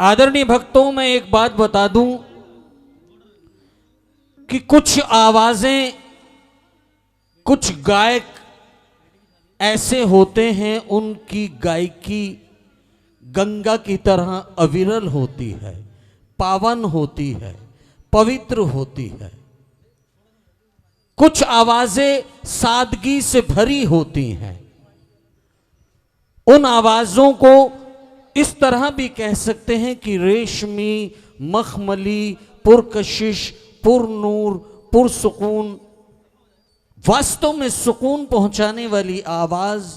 आदरणीय भक्तों, मैं एक बात बता दूं कि कुछ आवाजें, कुछ गायक ऐसे होते हैं उनकी गायकी गंगा की तरह अविरल होती है, पावन होती है, पवित्र होती है। कुछ आवाजें सादगी से भरी होती हैं। उन आवाजों को इस तरह भी कह सकते हैं कि रेशमी, मखमली, पुरकशिश, पुरनूर, पुरसुकून, वास्तव में सुकून पहुंचाने वाली आवाज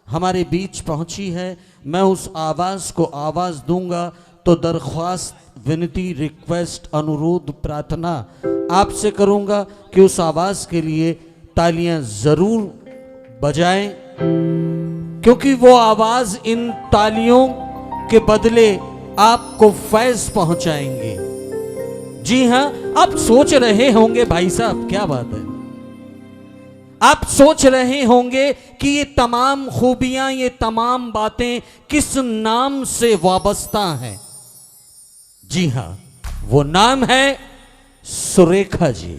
हमारे बीच पहुंची है। मैं उस आवाज को आवाज दूंगा तो दरख्वास्त, विनती, रिक्वेस्ट, अनुरोध, प्रार्थना आपसे करूंगा कि उस आवाज के लिए तालियां जरूर बजाएं, क्योंकि वो आवाज इन तालियों के बदले आपको फैज पहुंचाएंगे। जी हां, आप सोच रहे होंगे भाई साहब क्या बात है, आप सोच रहे होंगे कि ये तमाम खूबियां, ये तमाम बातें किस नाम से वाबस्ता हैं। जी हां, वो नाम है सुरेखा जी।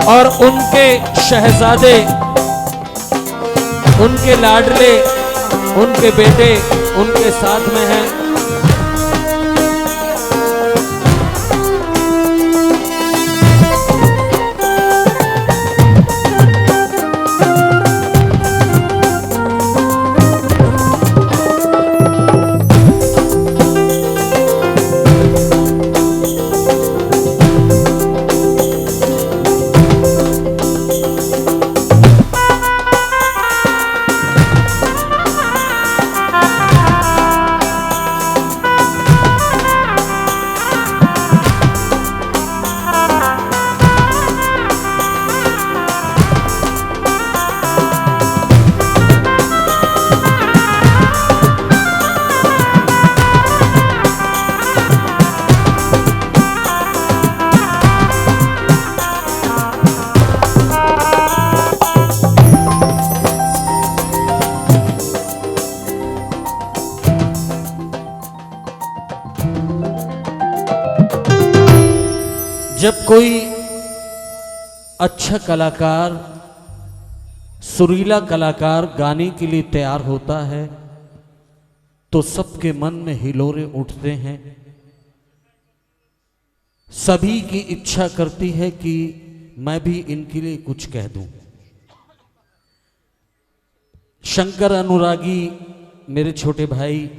और उनके शहजादे, उनके लाडले, उनके बेटे उनके साथ में हैं। जब कोई अच्छा कलाकार, सुरीला कलाकार गाने के लिए तैयार होता है तो सबके मन में हिलोरे उठते हैं। सभी की इच्छा करती है कि मैं भी इनके लिए कुछ कह दूं। शंकर अनुरागी मेरे छोटे भाई,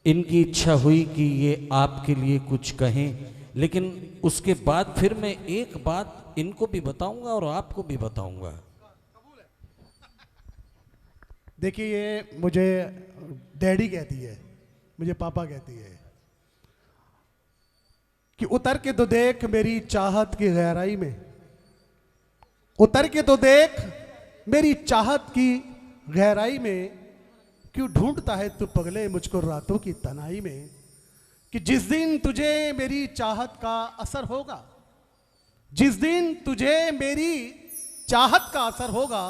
इनकी इच्छा हुई कि ये आपके लिए कुछ कहें, लेकिन उसके बाद फिर मैं एक बात इनको भी बताऊंगा और आपको भी बताऊंगा। देखिए, ये मुझे डैडी कहती है, मुझे पापा कहती है कि उतर के तो देख मेरी चाहत की गहराई में, उतर के तो देख मेरी चाहत की गहराई में, क्यों ढूंढता है तू पगले मुझको रातों की तनाई में। कि जिस दिन तुझे मेरी चाहत का असर होगा, जिस दिन तुझे मेरी चाहत का असर होगा,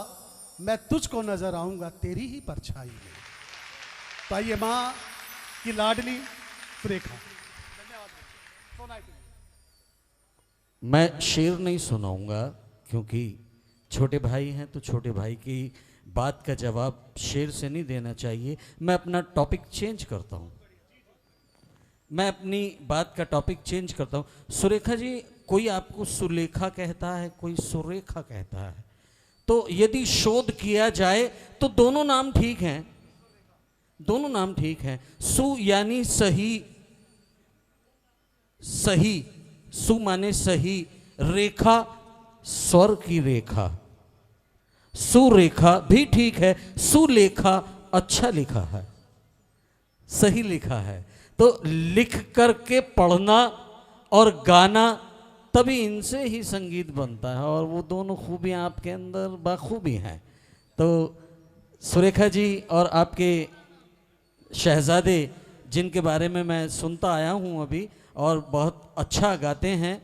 मैं तुझको नजर आऊंगा तेरी ही परछाई में। तो आइए मां की लाडली सुरेखा। धन्यवाद। मैं शेर नहीं सुनाऊंगा क्योंकि छोटे भाई हैं, तो छोटे भाई की बात का जवाब शेर से नहीं देना चाहिए। मैं अपना टॉपिक चेंज करता हूं, मैं अपनी बात का टॉपिक चेंज करता हूं। सुरेखा जी, कोई आपको सुलेखा कहता है, कोई सुरेखा कहता है, तो यदि शोध किया जाए तो दोनों नाम ठीक हैं, दोनों नाम ठीक हैं। सु यानी सही, सही, सु माने सही, रेखा स्वर की रेखा, सुरेखा भी ठीक है, सुलेखा अच्छा लिखा है, सही लिखा है। तो लिख करके पढ़ना और गाना, तभी इनसे ही संगीत बनता है, और वो दोनों खूबियां आपके अंदर बाखूबी हैं। तो सुरेखा जी और आपके शहजादे, जिनके बारे में मैं सुनता आया हूं अभी, और बहुत अच्छा गाते हैं,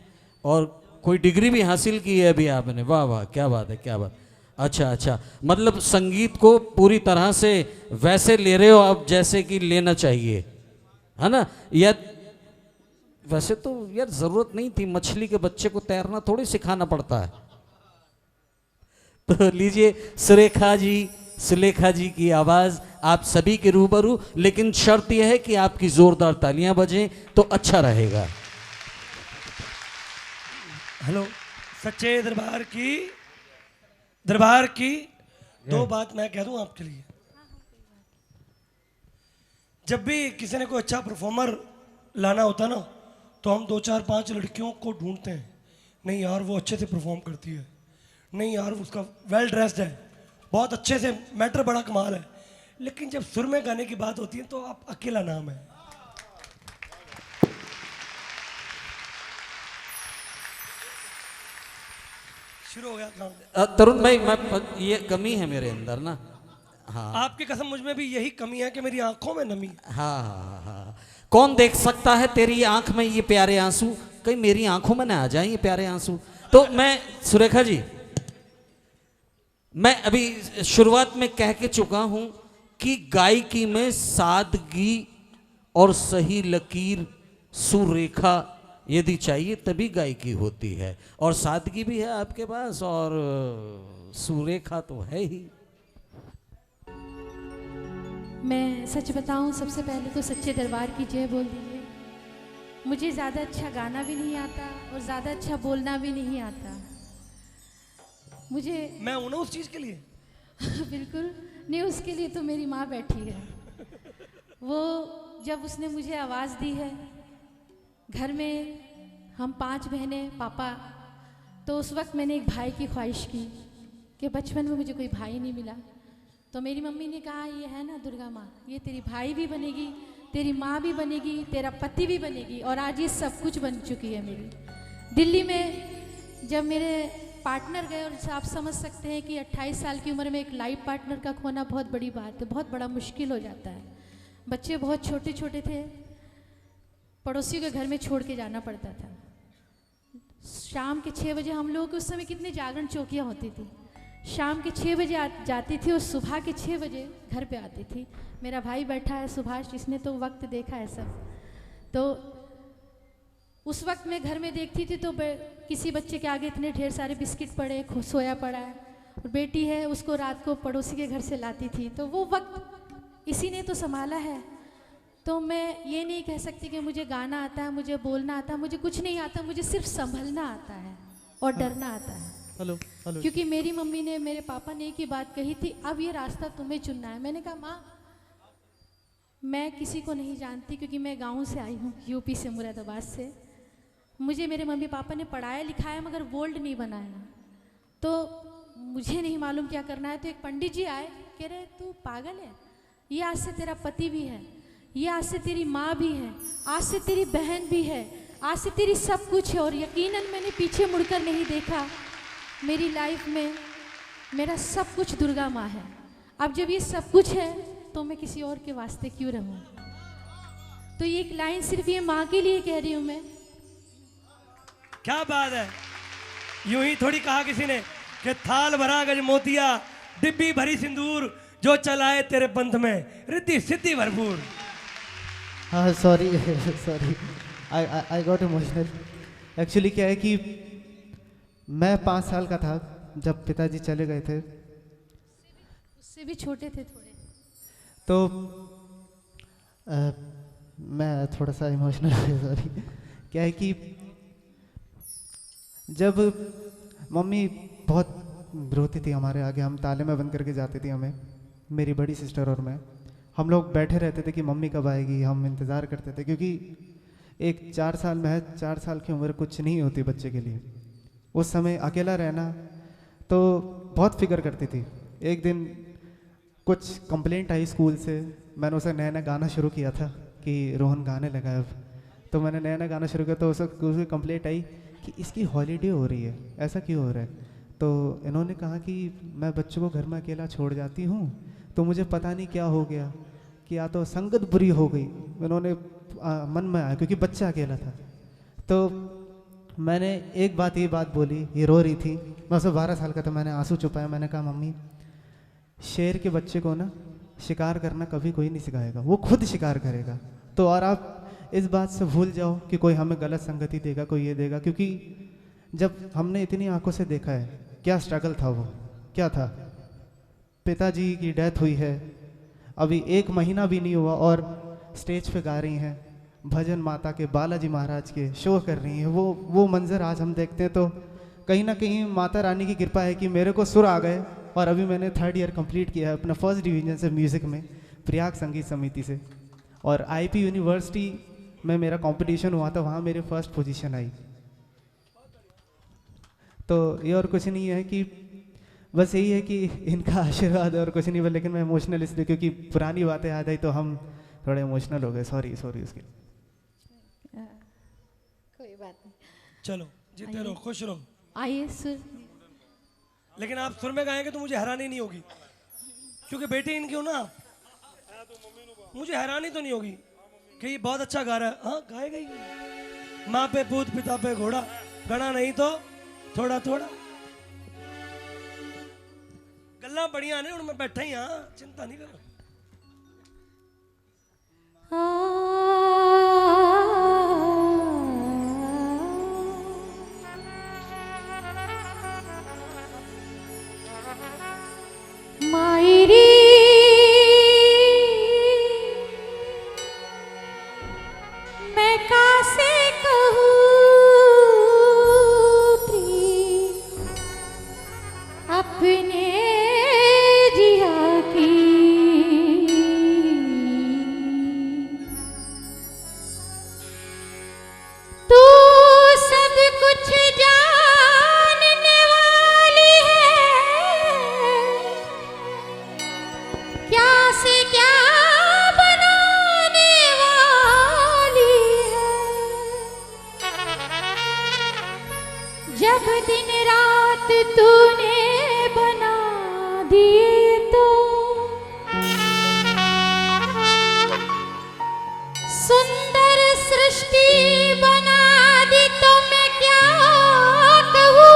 और कोई डिग्री भी हासिल की है अभी आपने। वाह वाह, क्या बात है, क्या बात। अच्छा अच्छा, मतलब संगीत को पूरी तरह से वैसे ले रहे हो आप जैसे कि लेना चाहिए, है ना? या वैसे तो यार जरूरत नहीं थी, मछली के बच्चे को तैरना थोड़ी सिखाना पड़ता है। तो लीजिए सुलेखा जी की आवाज आप सभी के रूबरू, लेकिन शर्त यह है कि आपकी जोरदार तालियां बजें तो अच्छा रहेगा। हेलो, सच्चे दरबार की दो बात मैं कह दूं आपके लिए। जब भी किसी ने कोई अच्छा परफॉर्मर लाना होता ना, तो हम 2 4 5 लड़कियों को ढूंढते हैं। नहीं यार वो अच्छे से परफॉर्म करती है, नहीं यार उसका वेल ड्रेस्ड है, बहुत अच्छे से मैटर बड़ा कमाल है। लेकिन जब सुर में गाने की बात होती है तो आप अकेला नाम है। शुरू हो गया काम। तरुण भाई, मैं ये कमी है मेरे अंदर ना। हाँ आपकी कसम मुझ में भी यही कमी है कि मेरी आंखों में नमी। हाँ हाँ हाँ, कौन देख सकता है तेरी आंख में ये प्यारे आंसू, कहीं मेरी आंखों में ना आ जाए ये प्यारे आंसू। तो मैं सुरेखा जी, मैं अभी शुरुआत में कह के चुका हूं कि गायकी में सादगी और सही लकीर सुरेखा यदि चाहिए तभी गायकी होती है, और सादगी भी है आपके पास और सुरेखा तो है ही। मैं सच बताऊं, सबसे पहले तो सच्चे दरबार की जय बोल दीजिए। मुझे ज़्यादा अच्छा गाना भी नहीं आता और ज़्यादा अच्छा बोलना भी नहीं आता। मुझे मैं हूं ना उस चीज के लिए। बिल्कुल नहीं, उसके लिए तो मेरी माँ बैठी है। वो जब उसने मुझे आवाज़ दी है, घर में हम 5 बहनें, पापा, तो उस वक्त मैंने एक भाई की ख्वाहिश की कि बचपन में मुझे कोई भाई नहीं मिला, तो मेरी मम्मी ने कहा ये है ना दुर्गा माँ, ये तेरी भाई भी बनेगी, तेरी माँ भी बनेगी, तेरा पति भी बनेगी, और आज ये सब कुछ बन चुकी है मेरी। दिल्ली में जब मेरे पार्टनर गए, और आप समझ सकते हैं कि 28 साल की उम्र में एक लाइफ पार्टनर का खोना बहुत बड़ी बात है, बहुत बड़ा मुश्किल हो जाता है। बच्चे बहुत छोटे छोटे थे, पड़ोसियों के घर में छोड़ के जाना पड़ता था। शाम के 6 बजे, हम लोगों के उस समय कितनी जागरण चौकियाँ होती थी, शाम के 6 बजे जाती थी और सुबह के 6 बजे घर पे आती थी। मेरा भाई बैठा है सुभाष, इसने तो वक्त देखा है सब। तो उस वक्त मैं घर में देखती थी तो किसी बच्चे के आगे इतने ढेर सारे बिस्किट पड़े, सोया पड़ा है, और बेटी है उसको रात को पड़ोसी के घर से लाती थी। तो वो वक्त इसी ने तो संभाला है। तो मैं ये नहीं कह सकती कि मुझे गाना आता है, मुझे बोलना आता है, मुझे कुछ नहीं आता, मुझे सिर्फ संभलना आता है और डरना आता है। Hello hello. क्योंकि मेरी मम्मी ने, मेरे पापा ने एक ही बात कही थी, अब ये रास्ता तुम्हें चुनना है। मैंने कहा माँ, मैं किसी को नहीं जानती, क्योंकि मैं गांव से आई हूँ, यूपी से, मुरादाबाद से। मुझे मेरे मम्मी पापा ने पढ़ाया लिखाया मगर बोल्ड नहीं बनाया, तो मुझे नहीं मालूम क्या करना है। तो एक पंडित जी आए, कह रहे तू पागल है, ये आज से तेरा पति भी है, ये आज से तेरी माँ भी है, आज से तेरी बहन भी है, आज से तेरी सब कुछ है। और यकीनन मैंने पीछे मुड़कर नहीं देखा, मेरी लाइफ में मेरा सब कुछ दुर्गा माँ है। अब जब ये सब कुछ है तो मैं किसी और के वास्ते क्यों रहूं। तो ये एक लाइन सिर्फ ये माँ के लिए कह रही हूं मैं। क्या बात है, यूं ही थोड़ी कहा किसी ने कि थाल भरा गज मोतिया, डिब्बी भरी सिंदूर, जो चलाए तेरे पंथ में रिद्धि सिद्धि भरपूर। हाँ sorry sorry, I got emotional. Actually क्या है कि मैं 5 साल का था जब पिताजी चले गए थे, उससे भी छोटे थे थोड़े। तो मैं थोड़ा सा इमोशनल है, सॉरी। क्या है कि जब मम्मी बहुत रोती थी हमारे आगे, हम ताले में बंद करके जाती थी, हमें, मेरी बड़ी सिस्टर और मैं, हम लोग बैठे रहते थे कि मम्मी कब आएगी, हम इंतज़ार करते थे। क्योंकि एक 4 साल में है, 4 साल की उम्र कुछ नहीं होती बच्चे के लिए। उस समय अकेला रहना तो बहुत फिक्र करती थी। एक दिन कुछ कंप्लेंट आई स्कूल से, मैंने उसे नया नया गाना शुरू किया था कि रोहन गाने लगा अब, तो मैंने नया नया गाना शुरू किया, तो उसकी कंप्लेंट आई कि इसकी हॉलीडे हो रही है, ऐसा क्यों हो रहा है। तो इन्होंने कहा कि मैं बच्चों को घर में अकेला छोड़ जाती हूँ, तो मुझे पता नहीं क्या हो गया कि या तो संगत बुरी हो गई, इन्होंने मन में आया क्योंकि बच्चा अकेला था। तो मैंने एक बात ये बात बोली, ये रो रही थी, मैं उसमें 12 साल का था, मैंने आंसू छुपाया, मैंने कहा मम्मी शेर के बच्चे को ना शिकार करना कभी कोई नहीं सिखाएगा, वो खुद शिकार करेगा। तो और आप इस बात से भूल जाओ कि कोई हमें गलत संगति देगा, कोई ये देगा, क्योंकि जब हमने इतनी आंखों से देखा है क्या स्ट्रगल था, वो क्या था। पिताजी की डेथ हुई है, अभी 1 महीना भी नहीं हुआ और स्टेज पे गा रही हैं भजन माता के, बालाजी महाराज के शो कर रही हैं। वो मंज़र आज हम देखते हैं तो कहीं ना कहीं माता रानी की कृपा है कि मेरे को सुर आ गए और अभी मैंने 3rd ईयर कंप्लीट किया है अपना 1st डिवीज़न से म्यूज़िक में, प्रयाग संगीत समिति से। और आईपी यूनिवर्सिटी में मेरा कंपटीशन हुआ था, वहाँ मेरी 1st पोजीशन आई। तो ये और कुछ नहीं है कि बस यही है कि इनका आशीर्वाद और कुछ नहीं। लेकिन मैं इमोशनल इसलिए क्योंकि पुरानी बातें याद आई तो हम थोड़े इमोशनल हो गए, सॉरी उसके लिए। कोई बात नहीं। चलो जीते रहो, खुश रहो। आइए सुर। लेकिन आप सुर में गाएंगे तो मुझे हैरानी नहीं होगी, क्योंकि बेटी इनकी हो ना, मुझे हैरानी तो नहीं होगी कि ये बहुत अच्छा गा रहा है। हाँ गाएगा ही। माँ पे पूत पिता पे घोड़ा, गणा नहीं तो थोड़ा थोड़ा। गल्ला बढ़िया ने, उनमें बैठा ही, हाँ चिंता नहीं करो। मायरी मैं कासे कहूँ प्रीत अपने जिया की, तू सब कुछ जानने वाली है, क्या से क्या बनाने वाली है। जब दिन रात तूने बना दिए तो सुंदर सृष्टि बना दी, तो मैं क्या कहूँ,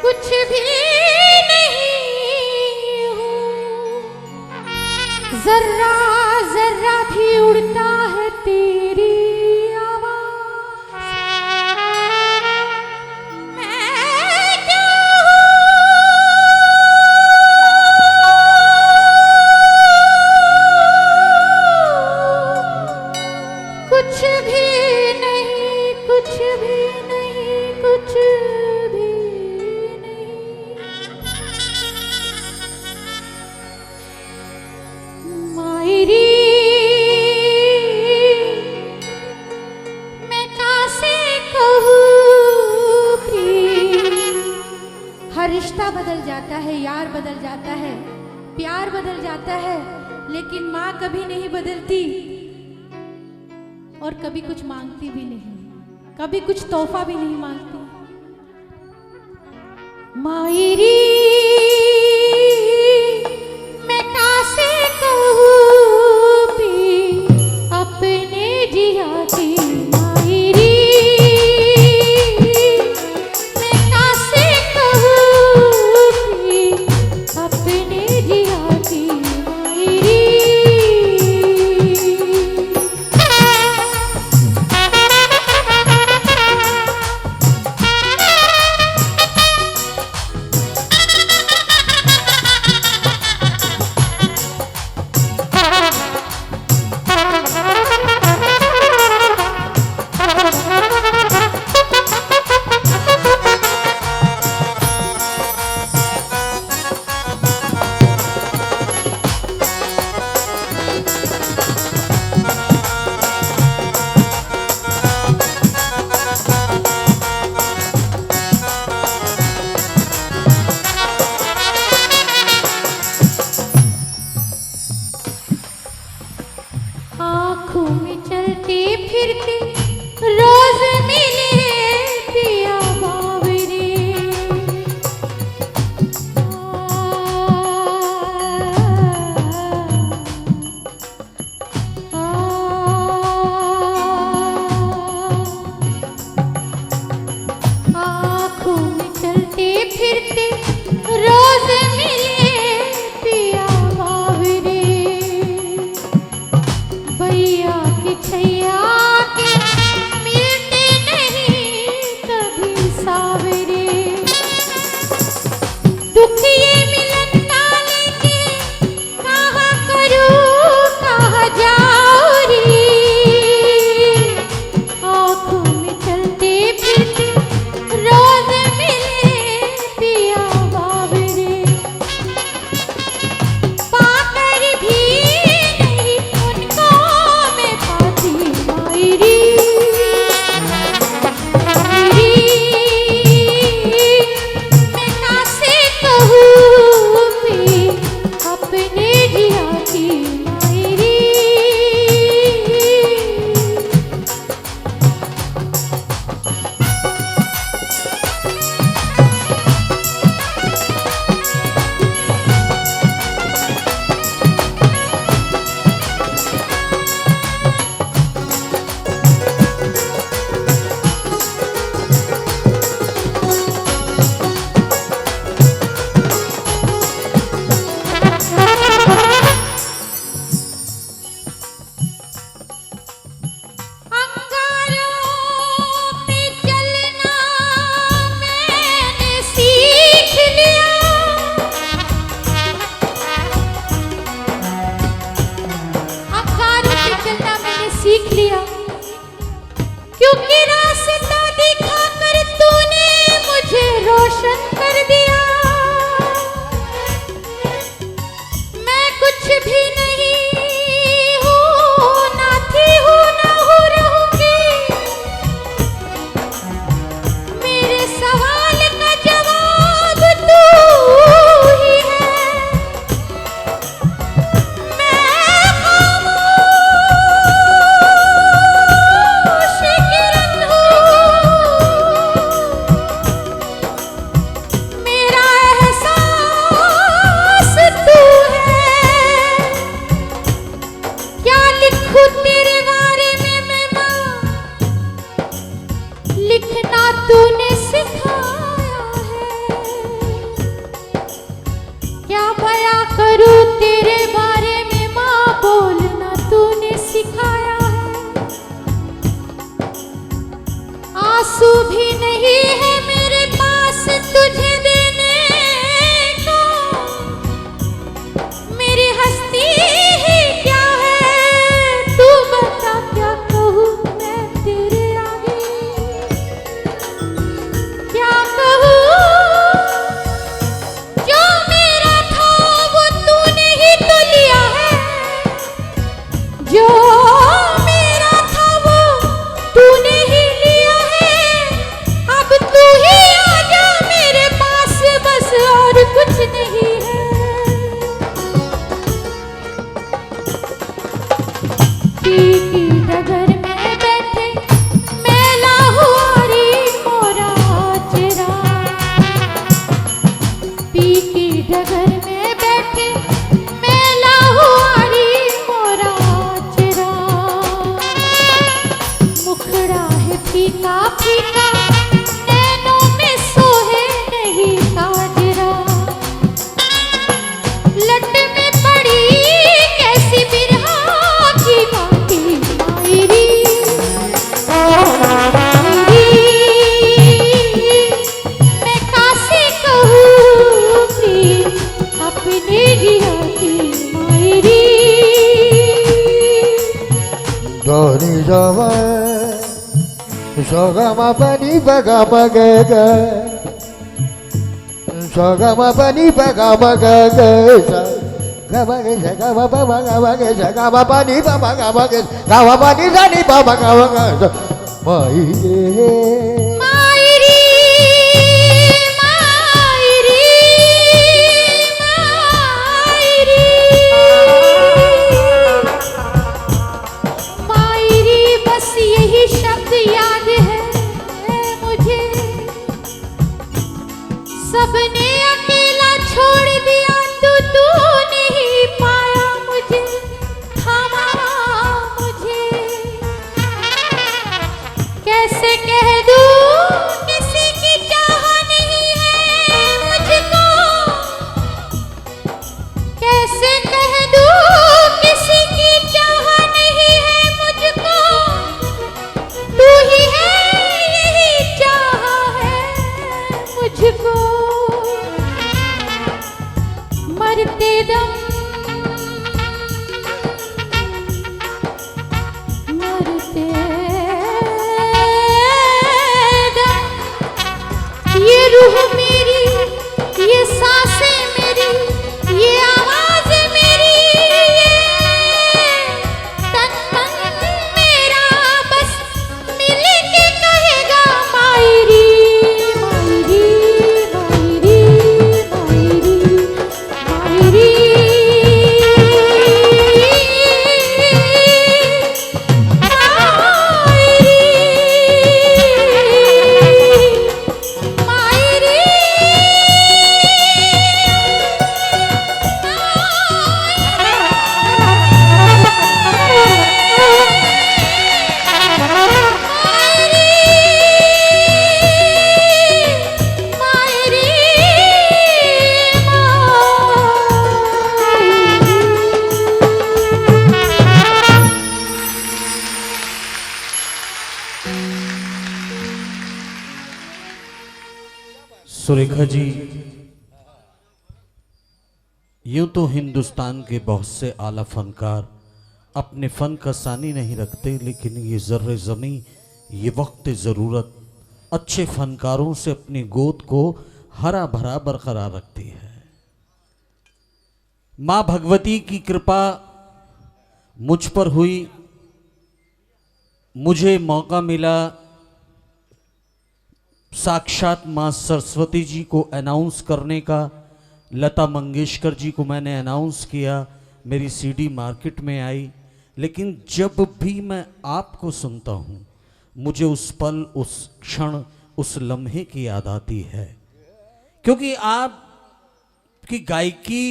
कुछ भी नहीं हूँ। जर्रा जर्रा भी उड़ता है तेरी आवाज़, मैं क्या हूँ, कुछ भी नहीं, कुछ भी नहीं, कुछ भी नहीं। मायरी मैं कासे कहूँ प्रीत। हर रिश्ता बदल जाता है, यार बदल जाता है, प्यार बदल जाता है, लेकिन माँ कभी नहीं बदलती और कभी कुछ मांगती भी नहीं, कभी कुछ तोहफा भी नहीं मांगती। मायरी मैं कासे कहूँ प्रीत अपने जिया की। मायरी मैं कासे कहूँ प्रीत अपने जिया की। मायरी फिरते रोज मिले पिया बावरे, भैया की छैया के मिलते नहीं कभी सावरे। दुखिए मिलन ना लेके कहा करूं कहा जाऊं रे, आँखों में चलते फिरते रोज मिले पिया बावरे, पाकर भी नहीं उनको मैं पाती मायरी। मैं कासे कहूँ भी अपने जिया की मायरी। अंगारों पे चलना मैंने सीख लिया, अंगारों पे चलना मैंने सीख लिया, क्योंकि रास्ता दिखाकर तूने मुझे रोशन कर दिया। मैं कुछ भी नहीं हूँ, ना थी हूँ ना हो रहूंगी, मेरे सवाल का जवाब तू ही है। मैं खामोश किरण हूँ, मेरा एहसास तू है। क्या लिखूं तेरे बारे में मैं माँ, लिखना तूने सिखाया है। क्या बयां करूं तेरे बारे में माँ, बोलना तूने सिखाया है। आंसू भी नहीं है मेरे पास तुझे देने को, मेरी हस्ती ही क्या है, तू बता क्या कहूँ मैं तेरे आगे, क्या कहूँ। जो मेरा था वो तूने ही तो लिया है, जो मेरा था वो तूने ही लिया है। अब तू ही आजा मेरे पास बस, और कुछ नहीं है। पी की डगर में बैठे मेला हुआरी मोरा चेरा, पी की डगर में बैठे मेला हुआरी मोरा चेरा। मुखड़ा है फीका फीका, नैनों में सोहे नहीं काजरा। लट में पड़ी कैसी बिरहा की बाती मायरी। मैं कासे कहूँ भी अपने जिया की मायरी। Doni sama Sogama pani baga baga ga Sogama pani baga baga ga Gama ga gama baga baga Gama pani baga baga Gama pani zani baga baga Mai मायरी मायरी मायरी मायरी, बस यही शब्द याद है मुझे। सबने अकेला छोड़ दिया तू नहीं पाया मुझे, थामा मुझे। कैसे कह दूं किसी की चाह नहीं है सुरेखा जी, यूं तो हिंदुस्तान के बहुत से आला फनकार अपने फन का सानी नहीं रखते, लेकिन ये ज़र्रे ज़मीं, ये वक्त ज़रूरत अच्छे फनकारों से अपनी गोद को हरा भरा बरकरार रखती है। माँ भगवती की कृपा मुझ पर हुई, मुझे मौका मिला साक्षात माँ सरस्वती जी को अनाउंस करने का। लता मंगेशकर जी को मैंने अनाउंस किया, मेरी सीडी मार्केट में आई, लेकिन जब भी मैं आपको सुनता हूँ मुझे उस पल, उस क्षण, उस लम्हे की याद आती है, क्योंकि आपकी गायकी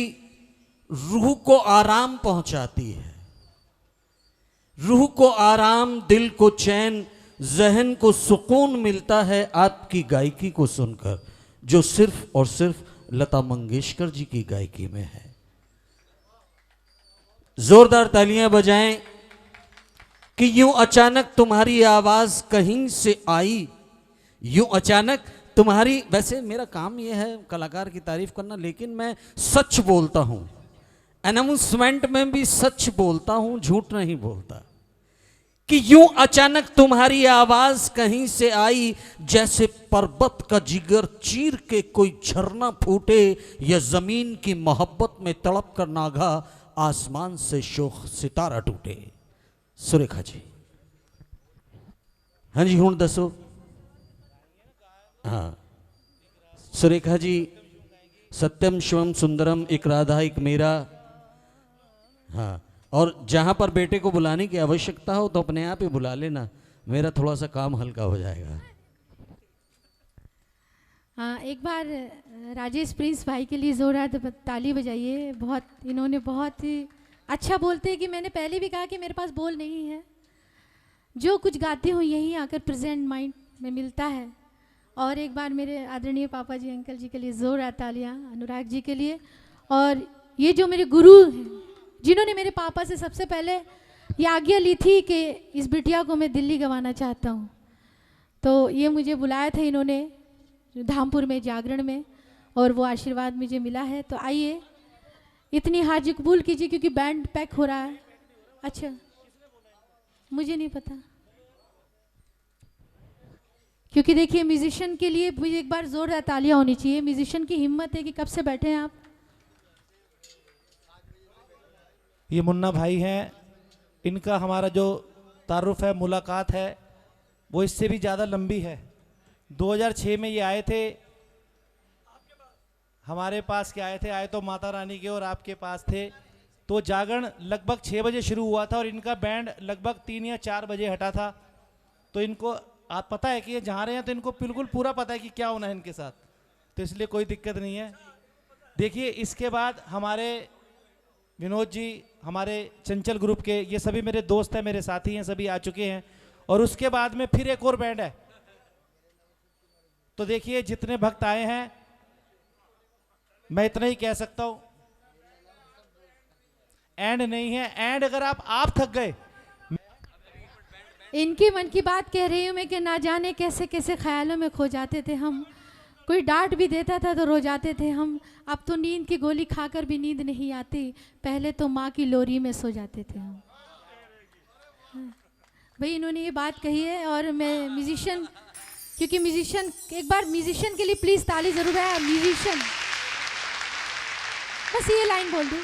रूह को आराम पहुंचाती है। रूह को आराम, दिल को चैन, जहन को सुकून मिलता है आपकी गायकी को सुनकर, जो सिर्फ और सिर्फ लता मंगेशकर जी की गायकी में है। जोरदार तालियां बजाएं कि यूं अचानक तुम्हारी आवाज कहीं से आई, यूं अचानक तुम्हारी। वैसे मेरा काम यह है कलाकार की तारीफ करना, लेकिन मैं सच बोलता हूं, अनाउंसमेंट में भी सच बोलता हूं, झूठ नहीं बोलता। कि यूं अचानक तुम्हारी आवाज कहीं से आई, जैसे पर्वत का जिगर चीर के कोई झरना फूटे, या जमीन की मोहब्बत में तड़प कर नागा आसमान से शोख सितारा टूटे। सुरेखा जी, हाँ जी, हुण दसो। हाँ, सुरेखा जी, सत्यम शिवम सुंदरम, एक राधा एक मेरा। हाँ, और जहां पर बेटे को बुलाने की आवश्यकता हो तो अपने आप ही बुला लेना, मेरा थोड़ा सा काम हल्का हो जाएगा। हाँ, एक बार राजेश प्रिंस भाई के लिए जोरदार ताली बजाइए। बहुत, इन्होंने बहुत ही अच्छा बोलते हैं कि मैंने पहले भी कहा कि मेरे पास बोल नहीं है, जो कुछ गाती हूँ यहीं आकर प्रेजेंट माइंड में मिलता है। और एक बार मेरे आदरणीय पापा जी, अंकल जी के लिए जोरदार तालियाँ, अनुराग जी के लिए। और ये जो मेरे गुरु हैं, जिन्होंने मेरे पापा से सबसे पहले ये आज्ञा ली थी कि इस बिटिया को मैं दिल्ली गंवाना चाहता हूँ, तो ये मुझे बुलाया था इन्होंने धामपुर में जागरण में, और वो आशीर्वाद मुझे मिला है। तो आइए इतनी हार्जी कबूल कीजिए, क्योंकि बैंड पैक हो रहा है। अच्छा, मुझे नहीं पता, क्योंकि देखिए म्यूजिशियन के लिए मुझे एक बार जोरदार तालियां होनी चाहिए। म्यूजिशियन की हिम्मत है कि कब से बैठे हैं आप। ये मुन्ना भाई हैं, इनका हमारा जो तारुफ है, मुलाकात है, वो इससे भी ज़्यादा लंबी है। 2006 में ये आए थे हमारे पास, के आए तो माता रानी के और आपके पास थे। तो जागरण लगभग 6 बजे शुरू हुआ था और इनका बैंड लगभग 3 या 4 बजे हटा था। तो इनको आप पता है कि ये जहाँ रहे हैं तो इनको बिल्कुल पूरा पता है कि क्या होना है इनके साथ, तो इसलिए कोई दिक्कत नहीं है। देखिए, इसके बाद हमारे विनोद जी, हमारे चंचल ग्रुप के, ये सभी मेरे दोस्त हैं, मेरे साथी हैं, सभी आ चुके हैं। और उसके बाद में फिर एक और बैंड है। तो देखिए, जितने भक्त आए हैं मैं इतना ही कह सकता हूं, एंड नहीं है। एंड अगर आप थक गए, इनकी मन की बात कह रही हूँ मैं कि ना जाने कैसे कैसे ख्यालों में खो जाते थे हम। कोई डांट भी देता था तो रो जाते थे हम। अब तो नींद की गोली खाकर भी नींद नहीं आती, पहले तो माँ की लोरी में सो जाते थे हम। भाई, इन्होंने ये बात कही है। और मैं म्यूजिशियन, क्योंकि म्यूजिशियन, एक बार म्यूजिशियन के लिए प्लीज़ ताली ज़रूर है। म्यूजिशियन, बस ये लाइन बोल दूँ,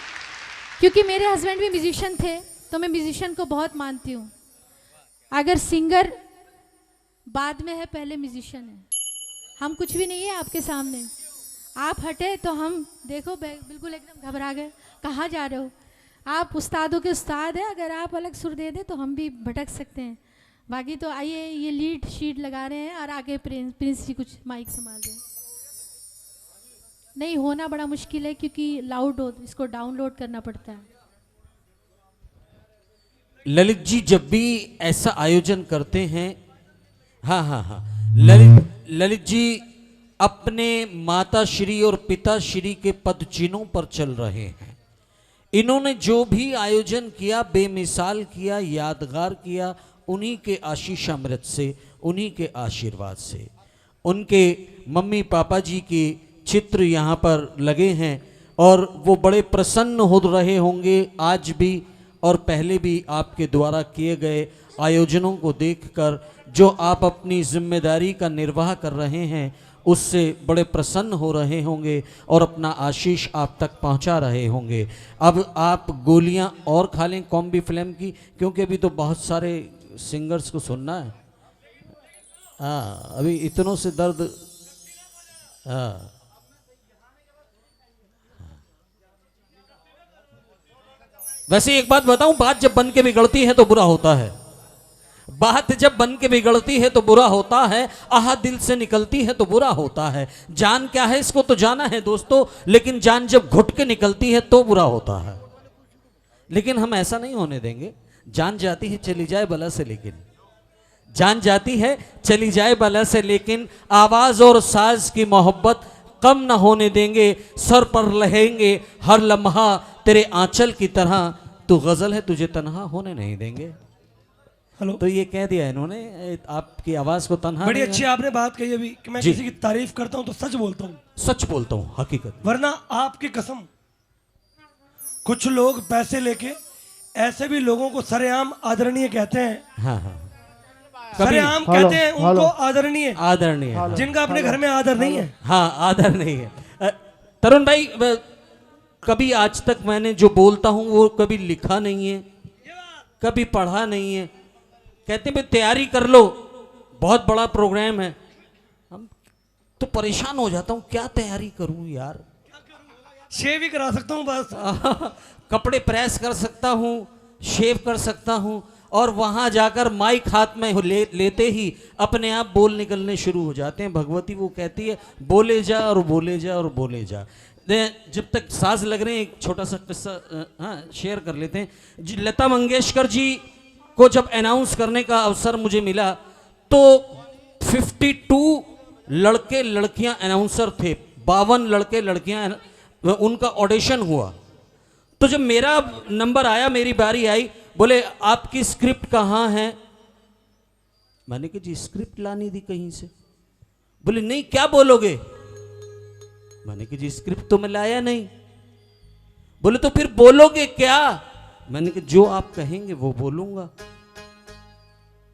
क्योंकि मेरे हस्बैंड भी म्यूजिशियन थे, तो मैं म्यूजिशियन को बहुत मानती हूँ। अगर सिंगर बाद में है, पहले म्यूजिशियन है। हम कुछ भी नहीं है आपके सामने। आप हटे तो हम देखो बिल्कुल एकदम घबरा गए, कहाँ जा रहे हो। आप उस्तादों के उस्ताद हैं, अगर आप अलग सुर दे दें तो हम भी भटक सकते हैं। बाकी तो आइए, ये लीड शीट लगा रहे हैं और आगे प्रिंस जी कुछ माइक संभाल रहे हैं। नहीं होना बड़ा मुश्किल है, क्योंकि लाउड हो, इसको डाउनलोड करना पड़ता है। ललित जी जब भी ऐसा आयोजन करते हैं, हाँ, ललित जी अपने माता श्री और पिता श्री के पद चिन्हों पर चल रहे हैं। इन्होंने जो भी आयोजन किया, बेमिसाल किया, यादगार किया, उन्हीं के आशीषामृत से, उन्हीं के आशीर्वाद से। उनके मम्मी पापा जी के चित्र यहाँ पर लगे हैं और वो बड़े प्रसन्न हो रहे होंगे आज भी और पहले भी आपके द्वारा किए गए आयोजनों को देखकर। जो आप अपनी जिम्मेदारी का निर्वाह कर रहे हैं उससे बड़े प्रसन्न हो रहे होंगे और अपना आशीष आप तक पहुंचा रहे होंगे। अब आप गोलियां और खा लें कॉम्बी फिल्म की, क्योंकि अभी तो बहुत सारे सिंगर्स को सुनना है। हाँ, अभी इतनों से दर्द। हाँ, वैसे एक बात बताऊं, बात जब बन के बिगड़ती है तो बुरा होता है। बात जब बन के बिगड़ती है तो बुरा होता है, आह दिल से निकलती है तो बुरा होता है। जान क्या है इसको तो जाना है दोस्तों, लेकिन जान जब घुट के निकलती है तो बुरा होता है। लेकिन हम ऐसा नहीं होने देंगे। जान जाती है चली जाए बला से, लेकिन जान जाती है चली जाए बला से, लेकिन आवाज और साज की मोहब्बत कम ना होने देंगे। सर पर लहेंगे हर लम्हा तेरे आंचल की तरह, तू गजल है तुझे तन्हा होने नहीं देंगे। हेलो, तो ये कह दिया इन्होंने, आपकी आवाज को तन्हा बड़ी नहीं अच्छी आपने बात कही अभी कि मैं जी। किसी की तारीफ करता हूं तो सच बोलता हूं, सच बोलता हूँ हकीकत। वरना आपकी कसम कुछ लोग पैसे लेके ऐसे भी लोगों को सरेआम आदरणीय कहते हैं। हाँ हाँ, सरेआम हेलो, कहते हैं उनको हेलो। आदरणीय, आदरणीय है। जिनका अपने घर में आदर नहीं है। हाँ, आदर नहीं है। तरुण भाई, कभी आज तक मैंने जो बोलता हूँ वो कभी लिखा नहीं है, कभी पढ़ा नहीं है। कहते हैं भाई तैयारी कर लो, बहुत बड़ा प्रोग्राम है। हम तो परेशान हो जाता हूँ, क्या तैयारी करूँ यार। शेव ही करा सकता हूँ बस। कपड़े प्रेस कर सकता हूँ, शेव कर सकता हूँ, और वहां जाकर माइक हाथ में लेते ही अपने आप बोल निकलने शुरू हो जाते हैं। भगवती वो कहती है बोले जा और बोले जा और बोले जा। जब तक साज लग रहे हैं, एक छोटा सा किस्सा शेयर कर लेते हैं। लता मंगेशकर जी को जब अनाउंस करने का अवसर मुझे मिला तो 52 लड़के लड़कियां अनाउंसर थे, 52 लड़के लड़कियां, उनका ऑडिशन हुआ। तो जब मेरा नंबर आया, मेरी बारी आई, बोले आपकी स्क्रिप्ट कहाँ है। मैंने कहा जी स्क्रिप्ट लानी थी कहीं से। बोले नहीं, क्या बोलोगे। मैंने कहा जी स्क्रिप्ट तो मैं लाया नहीं। बोले तो फिर बोलोगे क्या। मैंने कहा जो आप कहेंगे वो बोलूंगा।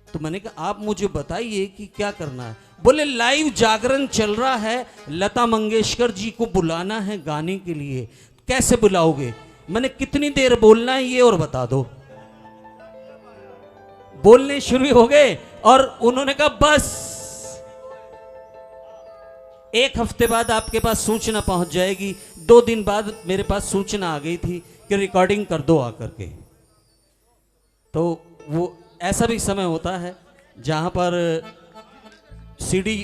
तो मैंने कहा आप मुझे बताइए कि क्या करना है। बोले लाइव जागरण चल रहा है, लता मंगेशकर जी को बुलाना है गाने के लिए, कैसे बुलाओगे। मैंने कितनी देर बोलना है ये और बता दो। बोलने शुरू हो गए और उन्होंने कहा बस 1 हफ्ते बाद आपके पास सूचना पहुंच जाएगी। 2 दिन बाद मेरे पास सूचना आ गई थी कि रिकॉर्डिंग कर दो आकर के। तो वो ऐसा भी समय होता है जहां पर सीडी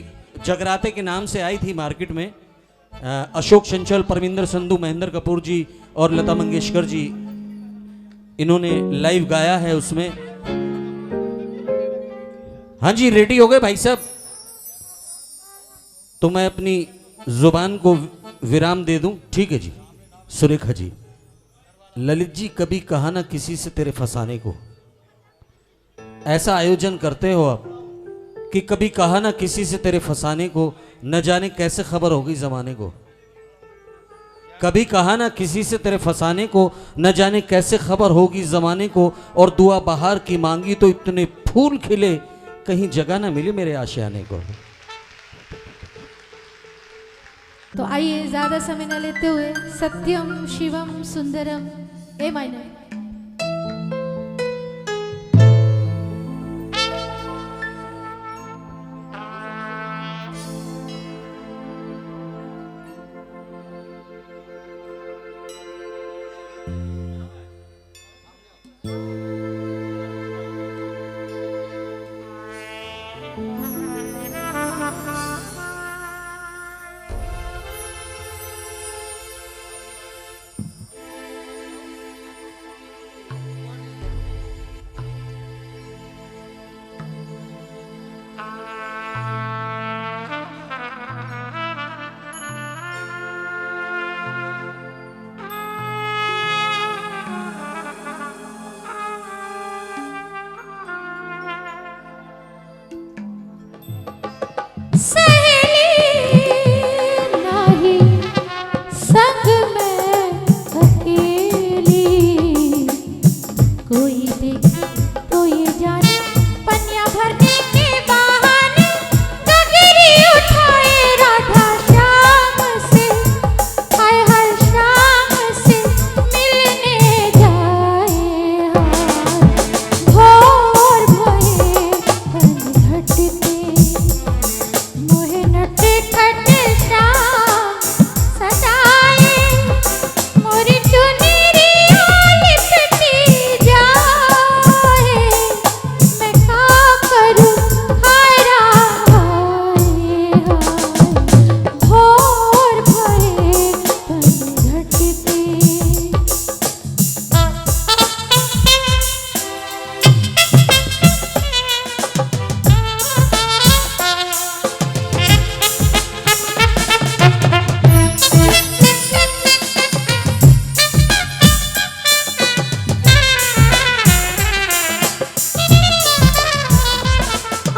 जगराते के नाम से आई थी मार्केट में। अशोक चंचल, परमिंदर संधू, महेंद्र कपूर जी और लता मंगेशकर जी, इन्होंने लाइव गाया है उसमें। हाँ जी, रेडी हो गए भाई साहब। तो मैं अपनी जुबान को विराम दे दूं। ठीक है जी। सुरेखा जी, ललित जी, कभी कहा ना किसी से तेरे फसाने को। ऐसा आयोजन करते हो आप कि कभी कहा ना किसी से तेरे फसाने को, न जाने कैसे खबर होगी जमाने को। कभी कहा ना किसी से तेरे फसाने को, न जाने कैसे खबर होगी जमाने को। और दुआ बहार की मांगी तो इतने फूल खिले, कहीं जगह ना मिली मेरे आशियाने को। तो आइए ज्यादा समय न लेते हुए सत्यम शिवम सुंदरम ए माइनर। घट श्याम सजाए मोरी चुनरिया लिपटी जाए मैं क्या करूं हाय राम हाय भोर भये तन घट पे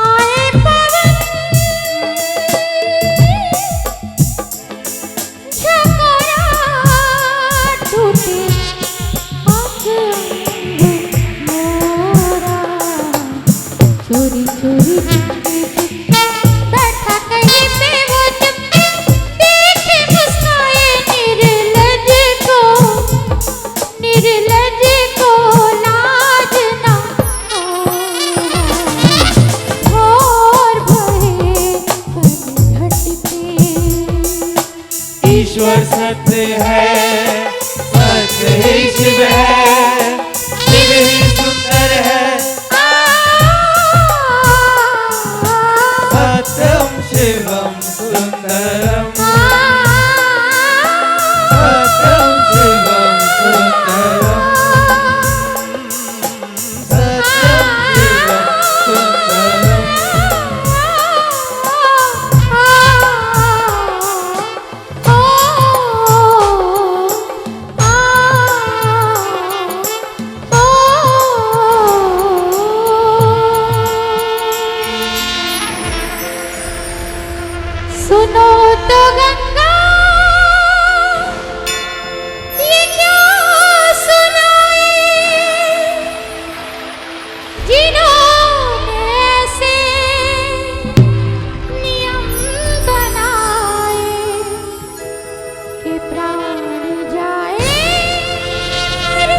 आए पवन झकोरा टूटे अंग मोरा चोरी चोरी बैठा कहीं पे वो चुपके देखे मुस्काए निर्लज को लाज ना भोर भये तन घट पे ईश्वर सत्य है, सत्य ही शिव है, शिव ही सुंदर है, सत्यम शिवम सुंदरम, सत्यम शिवम सुंदरम, सत्यम शिवम सुंदरम। सुनो तो गंगा ये क्या सुनाए जिन्होंने ऐसे नियम बनाए कि प्राण जाए पर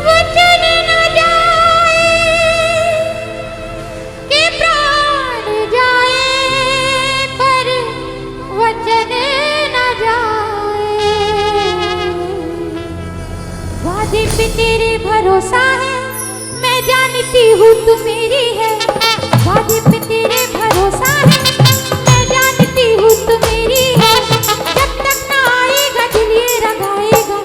वचन न जाए कि प्राण जाए पर वचन न जाए वादे पे तेरे भरोसा है मैं जानती हूँ तू मेरी है वादे पे तेरे भरोसा है मैं जानती हूँ तू मेरी है जब तक ना आएगा दिल ये रंगाएगा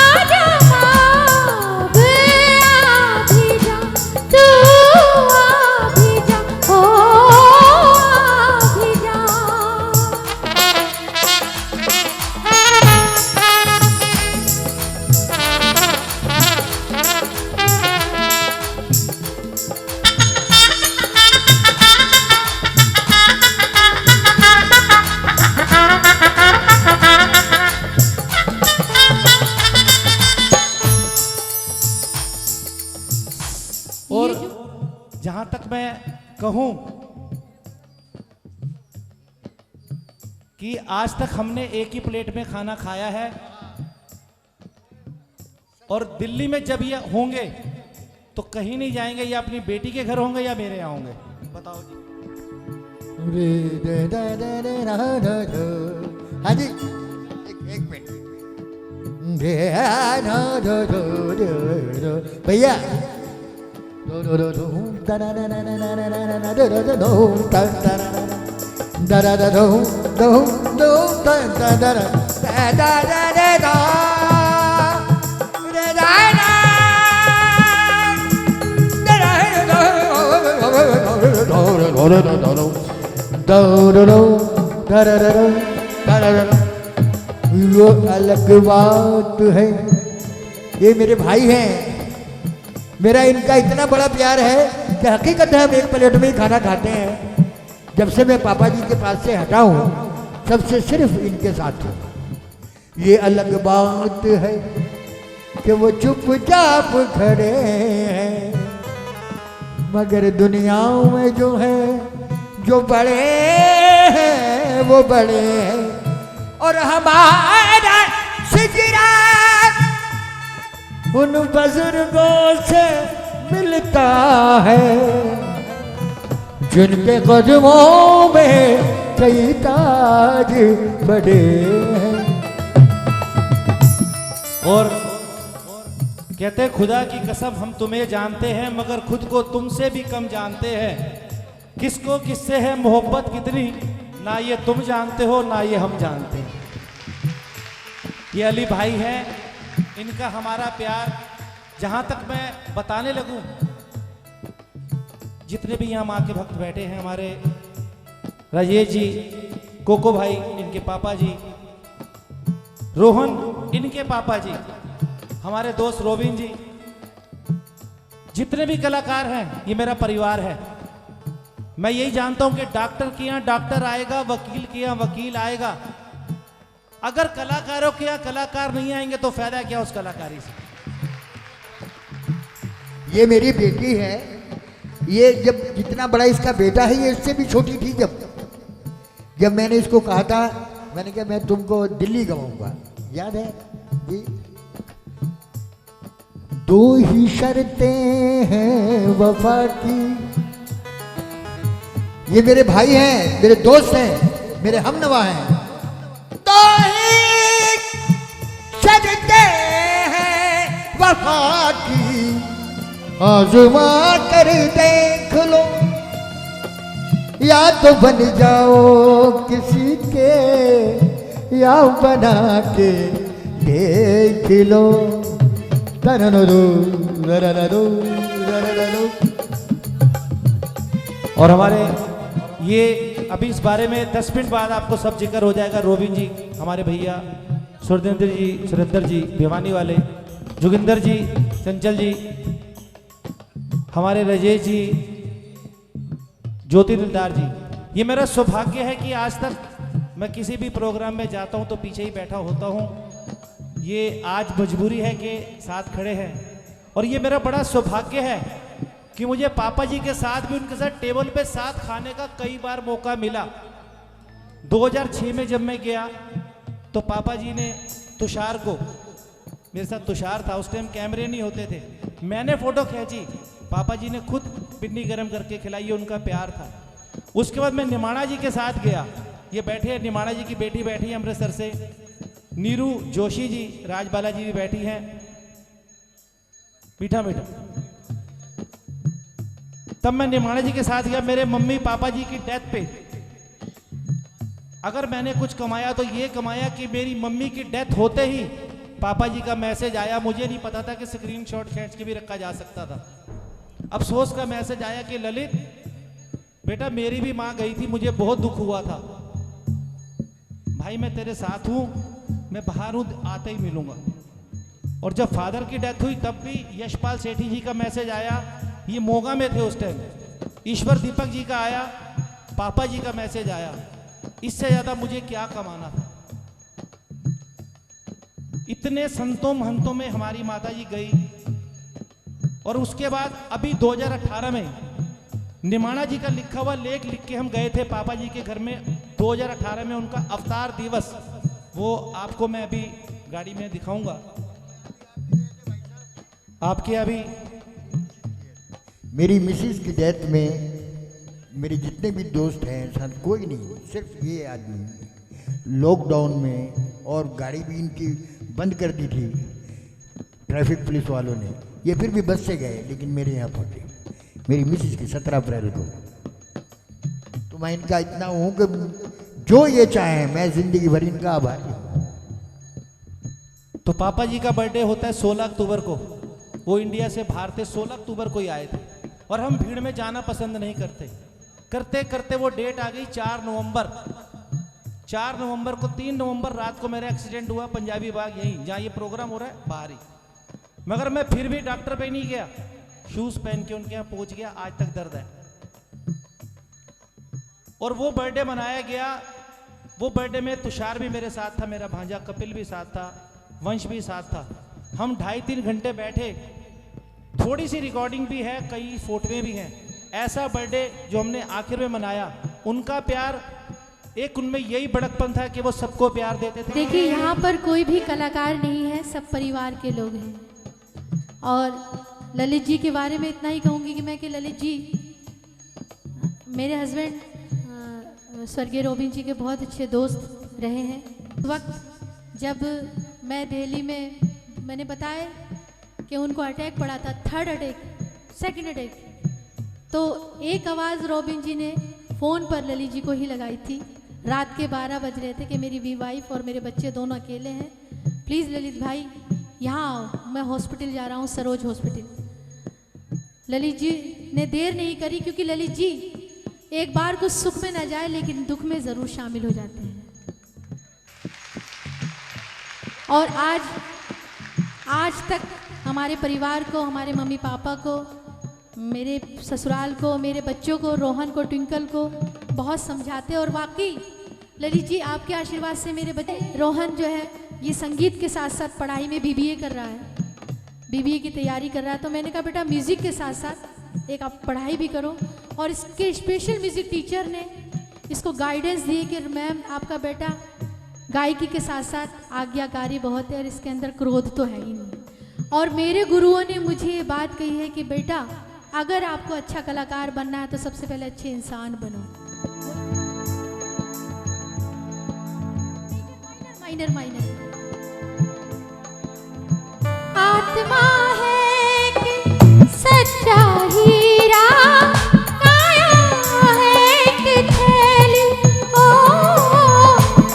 आजा अब आ भी जा तू आ भी जा ओ आ भी जा और जहां तक मैं कहूं कि आज तक हमने एक ही प्लेट में खाना खाया है और दिल्ली में जब ये होंगे तो कहीं नहीं जाएंगे, या अपनी बेटी के घर होंगे या मेरे यहाँ होंगे। बताओ जी। हाँ जी, एक मिनट भैया वो अलग बात है, ये मेरे भाई हैं, मेरा इनका इतना बड़ा प्यार है कि हकीकत है हम एक प्लेट में ही खाना खाते हैं। जब से मैं पापा जी के पास से हटा हूँ सबसे सिर्फ इनके साथ हूँ। ये अलग बात है कि वो चुपचाप खड़े हैं, मगर दुनिया में जो है जो बड़े हैं वो बड़े हैं, और हमारा सिजरा उन बुजुर्गों से मिलता है जिनके कदमों में कई ताज बड़े हैं। और कहते हैं खुदा की कसम हम तुम्हें जानते हैं मगर खुद को तुमसे भी कम जानते हैं। किसको किससे है मोहब्बत कितनी, ना ये तुम जानते हो ना ये हम जानते हैं। ये अली भाई है, इनका हमारा प्यार जहाँ तक मैं बताने लगूं, जितने भी यहाँ माँ के भक्त बैठे हैं, हमारे राजेश जी, कोको भाई इनके पापा जी, रोहन इनके पापा जी, हमारे दोस्त रोबिन जी, जितने भी कलाकार हैं ये मेरा परिवार है। मैं यही जानता हूं कि डॉक्टर के यहाँ डॉक्टर आएगा, वकील के यहाँ वकील आएगा। अगर कलाकारों के यहाँ कलाकार नहीं आएंगे तो फायदा क्या उस कलाकारी से। ये मेरी बेटी है, ये जब जितना बड़ा इसका बेटा है ये इससे भी छोटी थी। जब मैंने इसको कहा था, मैंने कहा मैं तुमको दिल्ली गवाऊंगा, याद है जी। दो ही शर्तें हैं वफा की। ये मेरे भाई हैं, मेरे दोस्त हैं, मेरे हमनवा हैं। दो ही शर्तें हैं वफा की, आज़मा कर देख लो, या तो बन जाओ किसी के, या बना के देख लो। और हमारे ये अभी इस बारे में 10 मिनट बाद आपको सब जिक्र हो जाएगा। रोबिन जी, हमारे भैया सुरेंद्र जी भिवानी वाले, जोगिंदर जी, चंचल जी, हमारे राजेश जी, ज्योति दिलदार जी। ये मेरा सौभाग्य है कि आज तक मैं किसी भी प्रोग्राम में जाता हूं तो पीछे ही बैठा होता हूं। ये आज मजबूरी है कि साथ खड़े हैं, और ये मेरा बड़ा सौभाग्य है कि मुझे पापा जी के साथ भी उनके साथ टेबल पे साथ खाने का कई बार मौका मिला। 2006 में जब मैं गया तो पापा जी ने तुषार को, मेरे साथ तुषार था, उस टाइम कैमरे नहीं होते थे, मैंने फोटो खींची, पापा जी ने खुद पिन्नी गरम करके खिलाई, उनका प्यार था। उसके बाद मैं निमाणा जी के साथ गया, ये बैठे हैं, निमाणा जी की बेटी बैठी है अमृतसर से, नीरू जोशी जी, राजबाला जी भी बैठी हैं, मीठा मीठा। तब मैं निमाणा जी के साथ गया मेरे मम्मी पापा जी की डेथ पे। अगर मैंने कुछ कमाया तो ये कमाया कि मेरी मम्मी की डेथ होते ही पापा जी का मैसेज आया। मुझे नहीं पता था कि स्क्रीनशॉट खींच के भी रखा जा सकता था। अफसोस का मैसेज आया कि ललित बेटा मेरी भी माँ गई थी, मुझे बहुत दुख हुआ था भाई, मैं तेरे साथ हूँ, मैं बाहर हूँ, आते ही मिलूंगा। और जब फादर की डेथ हुई तब भी यशपाल सेठी जी का मैसेज आया, ये मोगा में थे उस टाइम, ईश्वर दीपक जी का आया, पापा जी का मैसेज आया। इससे ज्यादा मुझे क्या कमाना था। इतने संतों महंतों में हमारी माता जी गई। और उसके बाद अभी 2018 में निमाणा जी का लिखा हुआ लेख लिख के हम गए थे पापा जी के घर में। 2018 में उनका अवतार दिवस, वो आपको मैं अभी गाड़ी में दिखाऊंगा। आपके अभी मेरी मिसिस की डेथ में मेरे जितने भी दोस्त हैं साथ कोई नहीं, सिर्फ ये आदमी। लॉकडाउन में और गाड़ी भी इनकी बंद कर दी थी ट्रैफिक पुलिस वालों ने, ये फिर भी बस से गए, लेकिन मेरे यहाँ पहुँचे मेरी मिसिस की 17 अप्रैल को। तो मैं इनका इतना हूँ कि जो ये चाहे मैं जिंदगी भर इनका आभारी हूँ। तो पापा जी का बर्थडे होता है 16 अक्टूबर को। वो इंडिया से बाहर थे, 16 अक्टूबर को ही आए थे। और हम भीड़ में जाना पसंद नहीं करते, करते करते वो डेट आ गई 4 नवंबर। 4 नवंबर को 3 नवंबर रात को मेरा एक्सीडेंट हुआ पंजाबी बाग, यहीं जहाँ ये प्रोग्राम हो रहा है बाहर ही। मगर मैं फिर भी डॉक्टर पे नहीं गया, शूज पहन के उनके यहाँ पहुंच गया, आज तक दर्द है। और वो बर्थडे मनाया गया। वो बर्थडे में तुषार भी मेरे साथ था, मेरा भांजा कपिल भी साथ था, वंश भी साथ था। हम 2.5-3 घंटे बैठे, थोड़ी सी रिकॉर्डिंग भी है, कई फोटोएं भी हैं। ऐसा बर्थडे जो हमने आखिर में मनाया, उनका प्यार, एक उनमें यही बड़कपन था कि वो सबको प्यार देते थे। देखिए यहाँ पर कोई भी कलाकार नहीं है, सब परिवार के लोग हैं। और ललित जी के बारे में इतना ही कहूँगी कि मैं कि ललित जी मेरे हस्बैंड स्वर्गीय रोबिन जी के बहुत अच्छे दोस्त रहे हैं। वक्त जब मैं दिल्ली में, मैंने बताया कि उनको अटैक पड़ा था, थर्ड अटैक, सेकंड अटैक, तो एक आवाज़ रोबिन जी ने फ़ोन पर ललित जी को ही लगाई थी। रात के 12 बज रहे थे कि मेरी वाइफ और मेरे बच्चे दोनों अकेले हैं, प्लीज़ ललित भाई यहाँ आओ, मैं हॉस्पिटल जा रहा हूँ, सरोज हॉस्पिटल। ललित जी ने देर नहीं करी, क्योंकि ललित जी एक बार कुछ सुख में न जाए लेकिन दुख में ज़रूर शामिल हो जाते हैं। और आज तक हमारे परिवार को, हमारे मम्मी पापा को, मेरे ससुराल को, मेरे बच्चों को, रोहन को, ट्विंकल को बहुत समझाते। और वाकई ललित जी आपके आशीर्वाद से मेरे बच्चे, रोहन जो है ये संगीत के साथ साथ पढ़ाई में BBA कर रहा है, BBA की तैयारी कर रहा है। तो मैंने कहा बेटा म्यूज़िक के साथ साथ एक आप पढ़ाई भी करो। और इसके स्पेशल म्यूज़िक टीचर ने इसको गाइडेंस दी कि मैम आपका बेटा गायकी के साथ साथ आज्ञाकारी बहुत है और इसके अंदर क्रोध तो है ही नहीं। और मेरे गुरुओं ने मुझे ये बात कही है कि बेटा अगर आपको अच्छा कलाकार बनना है तो सबसे पहले अच्छे इंसान बनो। माइनर आत्मा है कि सच्चा हीरा, काया है कि थैली, ओ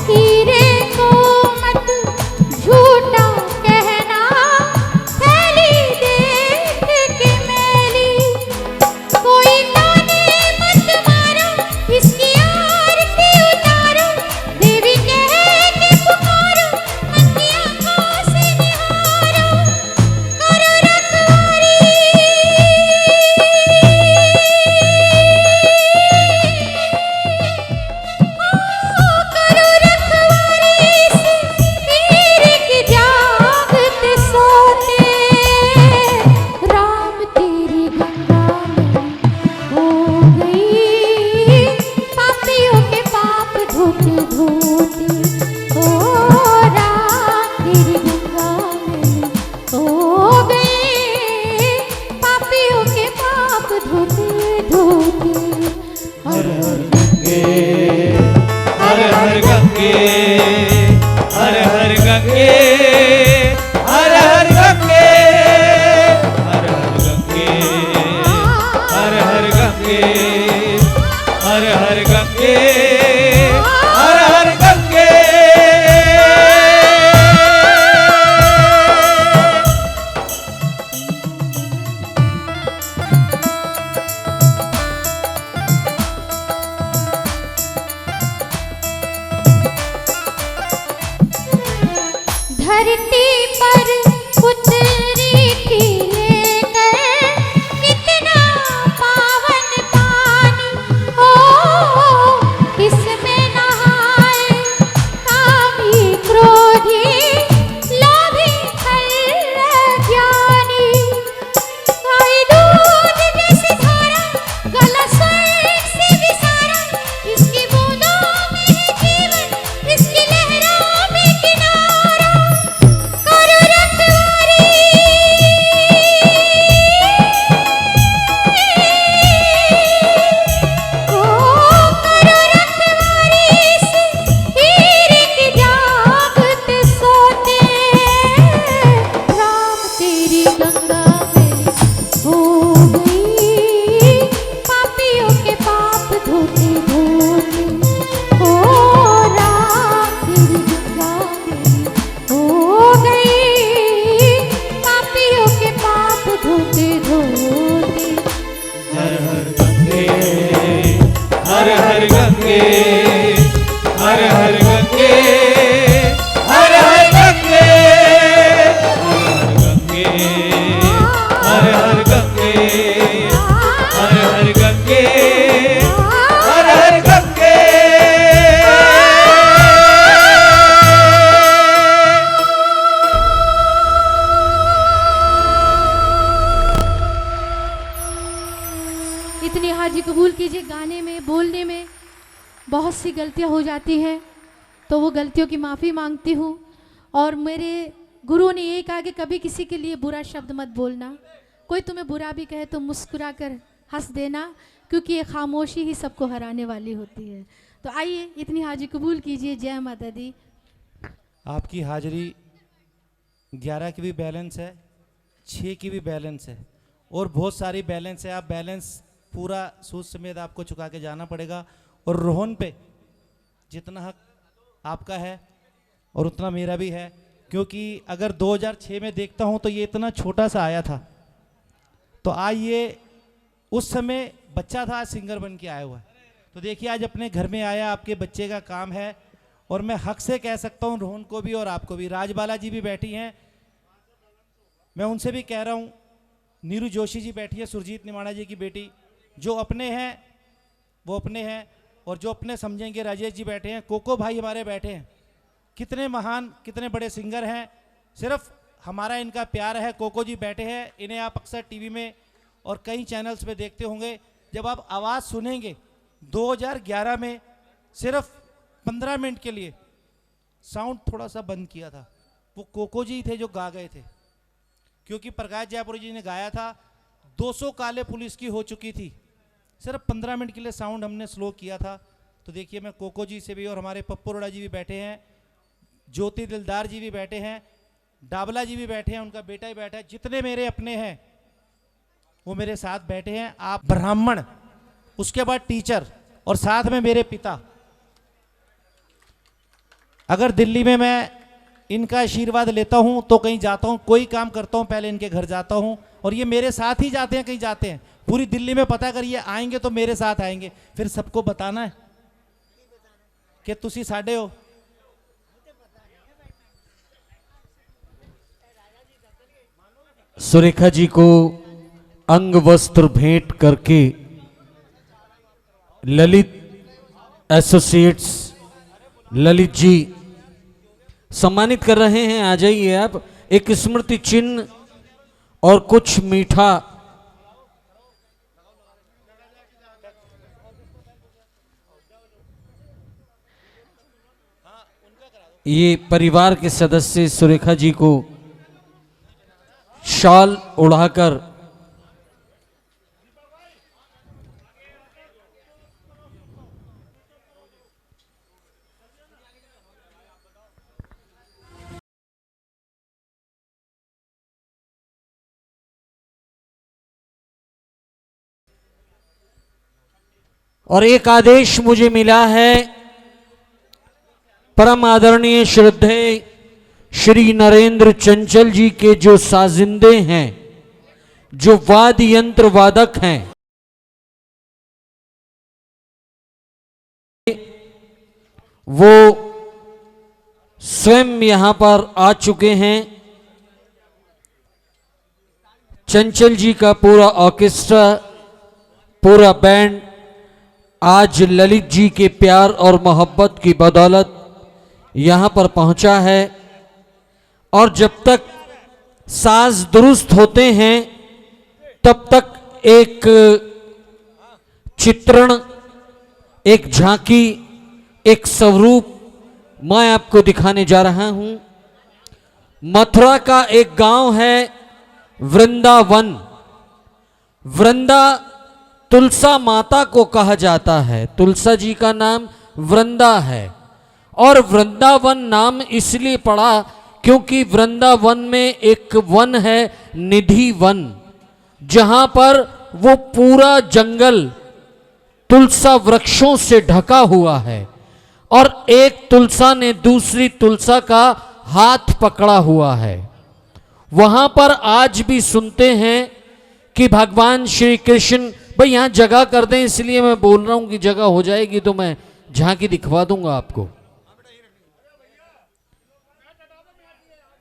हीरे को मत झूठा कहना, थैली देख के मैली, कोई ताने मत मारो, इसकी आरती उतारो, देवी कह के पुकारो, मन की आंखों से निहारो, करो रखवारी, करो रखवारी इस हीरे की जागते सोते, राम तेरी गंगा में हो गई, पापियों के पाप धोते धोते, ओ राम तेरी गंगा में हो गई, पापियों के पाप धोते धोते। हर हर हर हर गंगे, हर हर गंगे, हर हर गंगे, हर हर गंगे, हर हर गंगे, हर हर गंगे, हर हर गंगे। धरती पर उतरी थी लेकर कितना पावन पानी, ओ इसमें नहाए कामी क्रोधी, लोभी खल ज्ञानी, कोई दूध जैसी धारा, गला स्वर्ग से विसारा, इसकी बूंदों में है जीवन, इसकी लहरों में किनारा, करो रखवारी, ओ करो रखवारी इस हीरे की जागते सोते, राम तेरी गंगा में हो गई, पापियों के पाप धोते धोते, ओ राम तेरी गंगा में हो गई, पापियों के पाप धोते धोते। हर हर गंगे, हर हर गंगे, हर हर गंगे, हर हर गंगे, हर हर गंगे, हर हर गंगे, हर हर गंगे। इतनी हाजी कबूल कीजिए। गाने में, बोलने में बहुत सी गलतियां हो जाती हैं, तो वो गलतियों की माफ़ी मांगती हूँ। और मेरे गुरु ने ये कहा कि कभी किसी के लिए बुरा शब्द मत बोलना, कोई तुम्हें बुरा भी कहे तो मुस्कुरा कर हंस देना, क्योंकि ये खामोशी ही सबको हराने वाली होती है। तो आइए इतनी हाजिरी कबूल कीजिए। जय माता दी। आपकी हाजिरी 11 की भी बैलेंस है, 6 की भी बैलेंस है और बहुत सारी बैलेंस है। आप बैलेंस पूरा सूद समेत आपको चुका के जाना पड़ेगा। और रोहन पे जितना हक आपका है और उतना मेरा भी है, क्योंकि अगर 2006 में देखता हूँ तो ये इतना छोटा सा आया था, तो आज ये उस समय बच्चा था, आज सिंगर बन के आया हुआ है। तो देखिए आज अपने घर में आया, आपके बच्चे का काम है। और मैं हक से कह सकता हूँ रोहन को भी और आपको भी। राजबाला जी भी बैठी हैं, मैं उनसे भी कह रहा हूँ। नीरू जोशी जी बैठी है, सुरजीत निमाड़ा जी की बेटी। जो अपने हैं वो अपने हैं, और जो अपने समझेंगे राजेश जी बैठे हैं, कोको भाई हमारे बैठे हैं। कितने महान, कितने बड़े सिंगर हैं, सिर्फ हमारा इनका प्यार है। कोको जी बैठे हैं, इन्हें आप अक्सर टीवी में और कई चैनल्स पे देखते होंगे। जब आप आवाज़ सुनेंगे 2011 में सिर्फ 15 मिनट के लिए साउंड थोड़ा सा बंद किया था, वो कोको जी थे जो गा गए थे, क्योंकि प्रकाश जयपुरी जी ने गाया था। 200 काले पुलिस की हो चुकी थी, सिर्फ 15 मिनट के लिए साउंड हमने स्लो किया था। तो देखिए मैं कोको जी से भी, और हमारे पप्पू रोड़ा जी भी बैठे हैं, ज्योति दिलदार जी भी बैठे हैं, डाबला जी भी बैठे हैं, उनका बेटा ही बैठा है। जितने मेरे अपने हैं वो मेरे साथ बैठे हैं। आप ब्राह्मण, उसके बाद टीचर, और साथ में मेरे पिता। अगर दिल्ली में मैं इनका आशीर्वाद लेता हूं तो कहीं जाता हूं, कोई काम करता हूं, पहले इनके घर जाता हूं, और ये मेरे साथ ही जाते हैं, कहीं जाते हैं। पूरी दिल्ली में पता कर, ये आएंगे तो मेरे साथ आएंगे। फिर सबको बताना है कि तुसी साडे हो। सुरेखा जी को अंग वस्त्र भेंट करके ललित एसोसिएट्स ललित जी सम्मानित कर रहे हैं। आ जाइए आप। एक स्मृति चिन्ह और कुछ मीठा ये परिवार के सदस्य सुरेखा जी को शॉल उड़ाकर और एक आदेश मुझे मिला है परम आदरणीय श्रद्धेय श्री नरेंद्र चंचल जी के जो साजिंदे हैं, जो वाद्य यंत्र वादक हैं, वो स्वयं यहां पर आ चुके हैं। चंचल जी का पूरा ऑर्केस्ट्रा, पूरा बैंड आज ललित जी के प्यार और मोहब्बत की बदौलत यहां पर पहुंचा है। और जब तक साज दुरुस्त होते हैं तब तक एक चित्रण, एक झांकी, एक स्वरूप मैं आपको दिखाने जा रहा हूं। मथुरा का एक गांव है वृंदावन। वृंदा तुलसा माता को कहा जाता है, तुलसा जी का नाम वृंदा है। और वृंदावन नाम इसलिए पड़ा क्योंकि वृंदावन में एक वन है, निधि वन, जहां पर वो पूरा जंगल तुलसा वृक्षों से ढका हुआ है और एक तुलसा ने दूसरी तुलसा का हाथ पकड़ा हुआ है। वहां पर आज भी सुनते हैं कि भगवान श्री कृष्ण, भाई यहां जगह कर दें, इसलिए मैं बोल रहा हूं कि जगह हो जाएगी तो मैं झांकी दिखवा दूंगा आपको।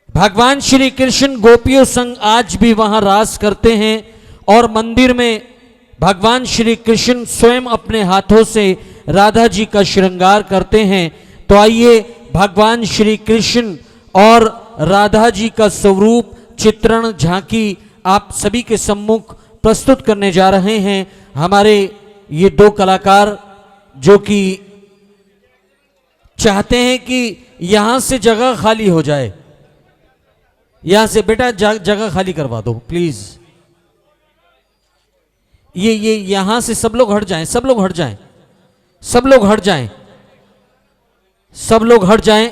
भगवान श्री कृष्ण गोपियों संग आज भी वहां रास करते हैं और मंदिर में भगवान श्री कृष्ण स्वयं अपने हाथों से राधा जी का श्रृंगार करते हैं। तो आइए भगवान श्री कृष्ण और राधा जी का स्वरूप चित्रण झांकी आप सभी के सम्मुख प्रस्तुत करने जा रहे हैं। हमारे ये दो कलाकार जो कि चाहते हैं कि यहां से जगह खाली हो जाए, यहां से बेटा जगह खाली करवा दो प्लीज। ये यहां से सब लोग हट जाएं, सब लोग हट जाएं, सब लोग हट जाएं, सब लोग हट जाएं।